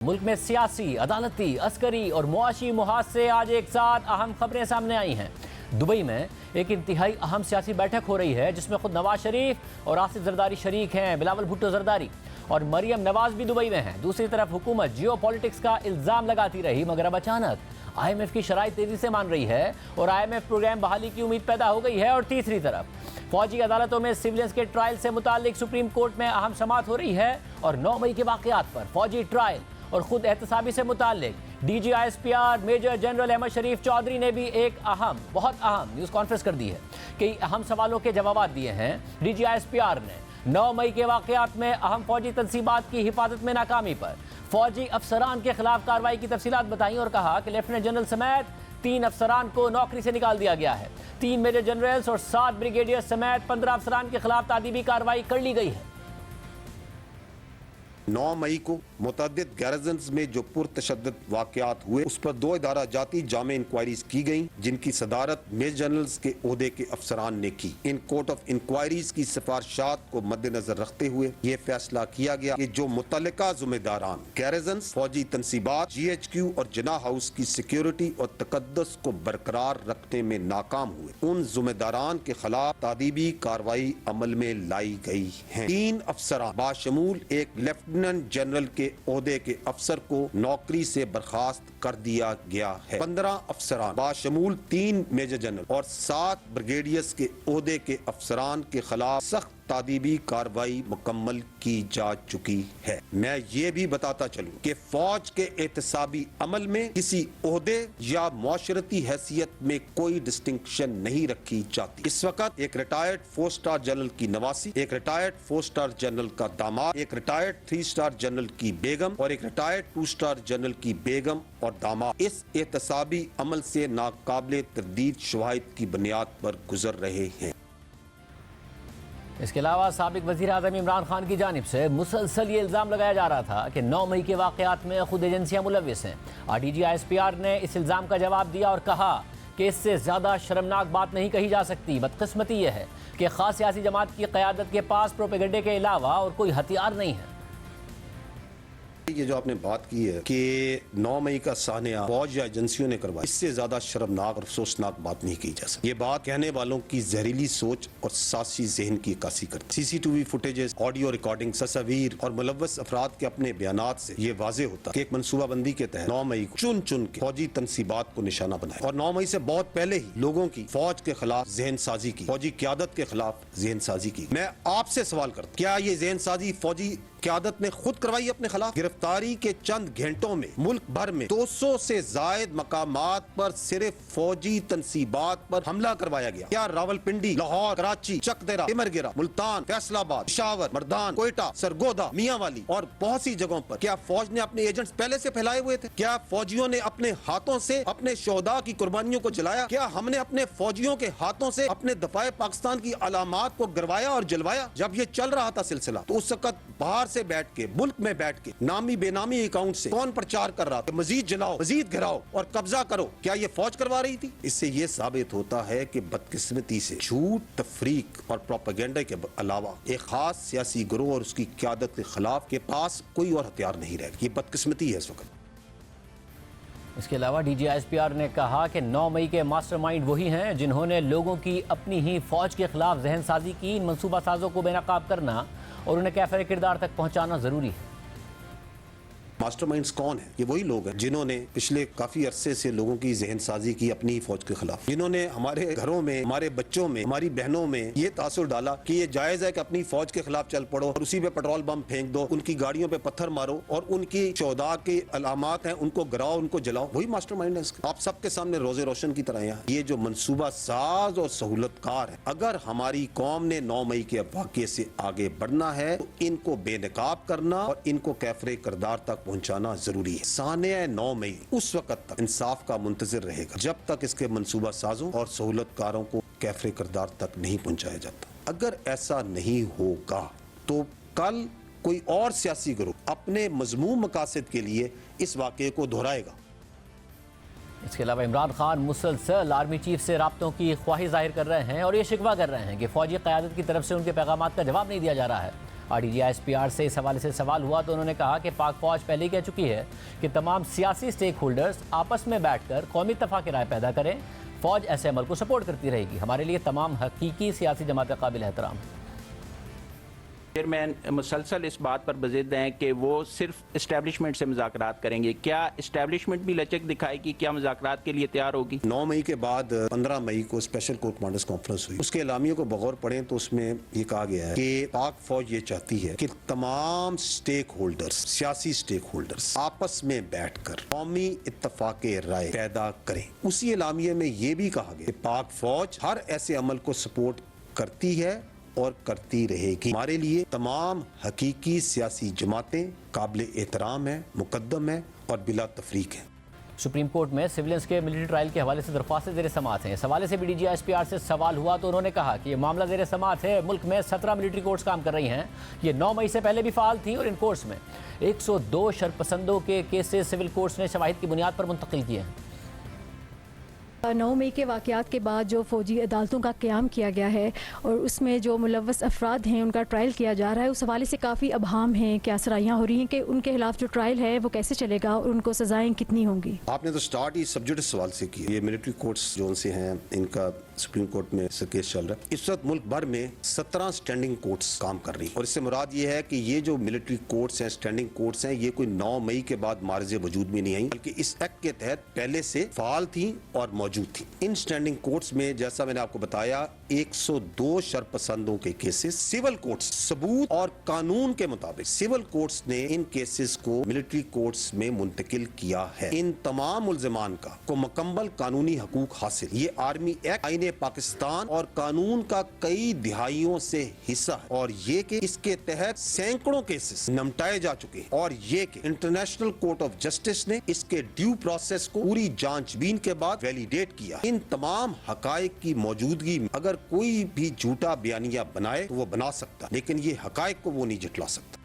ملک میں سیاسی، عدالتی، عسکری اور معاشی محاذ سے آج ایک ساتھ اہم خبریں سامنے آئی ہیں۔ دبئی میں ایک انتہائی اہم سیاسی بیٹھک ہو رہی ہے جس میں خود نواز شریف اور آصف زرداری شریک ہیں۔ بلاول بھٹو زرداری اور مریم نواز بھی دبئی میں ہیں۔ دوسری طرف حکومت جیو پالیٹکس کا الزام لگاتی رہی، مگر اب اچانک آئی ایم ایف کی شرائط تیزی سے مان رہی ہے اور آئی ایم ایف پروگرام بحالی کی امید پیدا ہو گئی ہے۔ اور تیسری طرف فوجی عدالتوں میں سیولینز کے ٹرائل سے متعلق سپریم کورٹ میں اہم سماعت ہو رہی ہے اور 9 مئی کے واقعات پر فوجی ٹرائل اور خود احتسابی سے متعلق D G I S P R major general Ahmed Sharif Chaudhry نے بھی ایک بہت اہم نیوز کانفرنس کر دی ہے۔ کئی اہم سوالوں کے جوابات دیے ہیں۔ D G I S P R نے 9 مئی کے واقعات میں اہم فوجی تنصیبات کی حفاظت میں ناکامی پر فوجی افسران کے خلاف کارروائی کی تفصیلات بتائیں اور کہا کہ لیفٹیننٹ جنرل سمیت 3 افسران کو نوکری سے نکال دیا گیا ہے۔ 3 میجر جنرلز اور 7 بریگیڈیئر سمیت 15 افسران کے خلاف تعدیبی کارروائی کر لی گئی ہے۔ 9 مئی کو متعدد گیرزنز میں جو پرتشدد واقعات ہوئے اس پر 2 ادارہ جاتی جامع انکوائریز کی گئیں جن کی صدارت میجر جنرلز کے عہدے کے افسران نے کی۔ ان کورٹ آف انکوائریز کی سفارشات کو مد نظر رکھتے ہوئے یہ فیصلہ کیا گیا کہ جو متعلقہ ذمہ داران گیرزنز، فوجی تنصیبات، جی ایچ کیو اور جناح ہاؤس کی سیکیورٹی اور تقدس کو برقرار رکھنے میں ناکام ہوئے، ان ذمہ داران کے خلاف تعدیبی کارروائی عمل میں لائی گئی ہیں۔ 3 افسران باشمول ایک لیفٹیننٹ جنرل کے عہدے کے افسر کو نوکری سے برخاست کر دیا گیا ہے۔ 15 افسران باشمول 3 میجر جنرل اور 7 بریگیڈیئرز کے عہدے کے افسران کے خلاف سخت تعدیبی کارروائی مکمل کی جا چکی ہے۔ میں یہ بھی بتاتا چلوں کہ فوج کے احتسابی عمل میں کسی عہدے یا معاشرتی حیثیت میں کوئی ڈسٹنکشن نہیں رکھی جاتی۔ اس وقت ایک ریٹائرڈ 4 سٹار جنرل کی نواسی، ایک ریٹائرڈ 4 سٹار جنرل کا داماد، ایک ریٹائرڈ 3 سٹار جنرل کی بیگم اور ایک ریٹائرڈ 2 سٹار جنرل کی بیگم اور داماد اس احتسابی عمل سے ناقابل تردید شواہد کی بنیاد پر گزر رہے ہیں۔ اس کے علاوہ سابق وزیر اعظم عمران خان کی جانب سے مسلسل یہ الزام لگایا جا رہا تھا کہ 9 مئی کے واقعات میں خود ایجنسیاں ملوث ہیں۔ D G I S P R نے اس الزام کا جواب دیا اور کہا کہ اس سے زیادہ شرمناک بات نہیں کہی جا سکتی۔ بدقسمتی یہ ہے کہ خاص سیاسی جماعت کی قیادت کے پاس پروپیگنڈے کے علاوہ اور کوئی ہتھیار نہیں ہے۔ یہ جو آپ نے بات کی ہے کہ 9 مئی کا سانحہ فوج یا ایجنسیوں نے کروایا، اس سے زیادہ شرمناک اور افسوسناک بات نہیں کی جا سکتی۔ یہ بات کہنے والوں کی زہریلی سوچ اور سازشی ذہن کی عکاسی کرتی۔ C C T V footages, audio recording, تصاویر اور ملوث افراد کے اپنے بیانات سے یہ واضح ہوتا ہے کہ ایک منصوبہ بندی کے تحت 9 مئی کو چن چن کے فوجی تنصیبات کو نشانہ بنایا اور 9 مئی سے بہت پہلے ہی لوگوں کی فوج کے خلاف ذہن سازی کی، فوجی قیادت کے خلاف ذہن سازی کی۔ میں آپ سے سوال کرتا ہوں، کیا یہ ذہن سازی فوجی قیادت نے خود کروائی اپنے خلاف؟ گرفتاری کے چند گھنٹوں میں ملک بھر میں 200 سے زائد مقامات پر صرف فوجی تنصیبات پر حملہ کروایا گیا۔ کیا راولپنڈی، لاہور، کراچی، چک دیرہ، سمرگرہ، ملتان، فیصل آباد، پشاور، مردان، کوئٹہ، سرگودا، میاں والی اور بہت سی جگہوں پر کیا فوج نے اپنے ایجنٹس پہلے سے پھیلائے ہوئے تھے؟ کیا فوجیوں نے اپنے ہاتھوں سے اپنے شہداء کی قربانیوں کو جلایا؟ کیا ہم نے اپنے فوجیوں کے ہاتھوں سے اپنے دفاع پاکستان کی علامات کو گروایا اور جلوایا؟ جب یہ چل رہا تھا سلسلہ تو اس وقت باہر سے بیٹھ کے، ملک میں بیٹھ کے نامی بے نامی اکاؤنٹ سے کون پرچار کر رہا تھا؟ مزید جلاؤ، مزید گھراؤ اور قبضہ کرو۔ کیا یہ فوج کروا رہی تھی؟ اس سے یہ ثابت ہوتا ہے کہ بدقسمتی سے جھوٹ، تفریق اور پروپیگنڈا کے علاوہ ایک خاص سیاسی گروہ اور اس کی قیادت کے خلاف کے پاس کوئی اور ہتھیار نہیں رہے گا۔ یہ بدقسمتی ہے اس وقت۔ اس کے علاوہ D G I S P R نے کہا کہ 9 مئی کے ماسٹر مائنڈ وہی ہیں جنہوں نے لوگوں کی اپنی ہی فوج کے خلاف ذہن سازی کی۔ ان منصوبہ سازوں کو بے نقاب کرنا اور انہیں کیفر کردار تک پہنچانا ضروری ہے۔ ماسٹر مائنڈز کون ہیں؟ یہ وہی لوگ ہیں جنہوں نے پچھلے کافی عرصے سے لوگوں کی ذہن سازی کی اپنی فوج کے خلاف، جنہوں نے ہمارے گھروں میں، ہمارے بچوں میں، ہماری بہنوں میں یہ تاثر ڈالا کہ یہ جائز ہے کہ اپنی فوج کے خلاف چل پڑو اور اسی پہ پیٹرول بم پھینک دو، ان کی گاڑیوں پہ پتھر مارو اور ان کی شہداء کے علامات ہیں ان کو گراؤ، ان کو جلاؤ۔ وہی ماسٹر مائنڈ ہے اس کا۔ آپ سب کے سامنے روزے روشن کی طرح یہ جو منصوبہ ساز اور سہولت کار ہے، اگر ہماری قوم نے 9 مئی کے واقعے سے آگے بڑھنا ہے تو ان کو بے نقاب کرنا اور ان کو کیفر کردار تک پہنچانا ضروری ہے۔ سانحہ 9 مئی اس وقت تک انصاف کا منتظر رہے گا جب تک اس کے منصوبہ سازوں اور سہولت کاروں کو کیفر کردار تک نہیں پہنچایا جاتا۔ اگر ایسا نہیں ہوگا تو کل کوئی اور سیاسی گروہ اپنے مذموم مقاصد کے لیے اس واقعے کو دہرائے گا۔ اس کے علاوہ عمران خان مسلسل آرمی چیف سے رابطوں کی خواہش ظاہر کر رہے ہیں اور یہ شکوہ کر رہے ہیں کہ فوجی قیادت کی طرف سے ان کے پیغامات کا جواب نہیں دیا جا رہا ہے۔ RDGISPR سے اس حوالے سے سوال ہوا تو انہوں نے کہا کہ پاک فوج پہلے ہی کہہ چکی ہے کہ تمام سیاسی سٹیک ہولڈرز آپس میں بیٹھ کر قومی اتفاق رائے پیدا کریں. فوج ایسے عمل کو سپورٹ کرتی رہے گی. ہمارے لیے تمام حقیقی سیاسی جماعتیں قابل احترام ہیں. چیئرمین مسلسل اس بات پر بضد ہیں کہ وہ صرف اسٹیبلشمنٹ سے مذاکرات کریں گے. کیا اسٹیبلشمنٹ بھی لچک دکھائے گی؟ کیا مذاکرات کے لیے تیار ہوگی؟ 9 مئی کے بعد 15 مئی کو اسپیشل کور کمانڈرز کانفرنس ہوئی. اس کے اعلامیے کو بغور پڑھیں تو اس میں یہ کہا گیا ہے کہ پاک فوج یہ چاہتی ہے کہ تمام سٹیک ہولڈرز، سیاسی سٹیک ہولڈرز آپس میں بیٹھ کر قومی اتفاق رائے پیدا کریں. اسی اعلامیے میں یہ بھی کہا گیا کہ پاک فوج ہر ایسے عمل کو سپورٹ کرتی ہے اور کرتی رہے گی. ہمارے لیے تمام حقیقی سیاسی جماعتیں قابل احترام ہیں، مقدم ہیں اور بلا تفریق ہیں. سپریم کورٹ میں سولینس کے ملٹری ٹرائل کے حوالے سے درخواستیں زیر سماعت ہیں. اس حوالے سے BDGISPR سے سوال ہوا تو انہوں نے کہا کہ یہ معاملہ زیر سماعت ہے. ملک میں 17 ملٹری کورٹس کام کر رہی ہیں. یہ 9 مئی سے پہلے بھی فعال تھیں اور ان کورٹس میں 102 شرپسندوں کے کیسز سول کورٹس نے شواہد کی بنیاد پر منتقل کیے ہیں. 9 مئی کے واقعات کے بعد جو فوجی عدالتوں کا قیام کیا گیا ہے اور اس میں جو ملوث افراد ہیں ان کا ٹرائل کیا جا رہا ہے، اس حوالے سے کافی ابہام ہیں. کیا سرائیاں ہو رہی ہیں کہ ان کے خلاف جو ٹرائل ہے وہ کیسے چلے گا اور ان کو سزائیں کتنی ہوں گی؟ آپ نے تو سٹارٹ ہی سبجیکٹ سوال سے کیا. یہ ملٹری کورٹس جو ان سے ہیں ان کا سپریم کورٹ میں سے کیس چل رہا ہے. اس وقت ملک بھر میں 17 سٹینڈنگ کورٹس کام کر رہی ہیں اور اس سے مراد یہ ہے کہ یہ جو ملٹری کورٹس ہیں، سٹینڈنگ کورٹس ہیں، یہ کوئی 9 مئی کے بعد معرض وجود میں نہیں آئیں بلکہ اس ایکٹ کے تحت پہلے سے فعال تھیں اور موجود تھیں. ان سٹینڈنگ کورٹس میں جیسا میں نے آپ کو بتایا 102 شرپسندوں کے کیسز سول کورٹس ثبوت اور قانون کے مطابق سول کورٹس نے ان کیسز کو ملٹری کورٹس میں منتقل کیا ہے. ان تمام ملزمان کو مکمل قانونی حقوق حاصل. یہ آرمی ایکٹ آئین پاکستان اور قانون کا کئی دہائیوں سے حصہ ہے اور یہ کہ اس کے تحت سینکڑوں کیسز نمٹائے جا چکے ہیں اور یہ کہ انٹرنیشنل کورٹ آف جسٹس نے اس کے ڈیو پروسیس کو پوری جانچ بین کے بعد ویلیڈیٹ کیا. ان تمام حقائق کی موجودگی میں اگر کوئی بھی جھوٹا بیانیہ بنائے تو وہ بنا سکتا لیکن یہ حقائق کو وہ نہیں جھٹلا سکتا.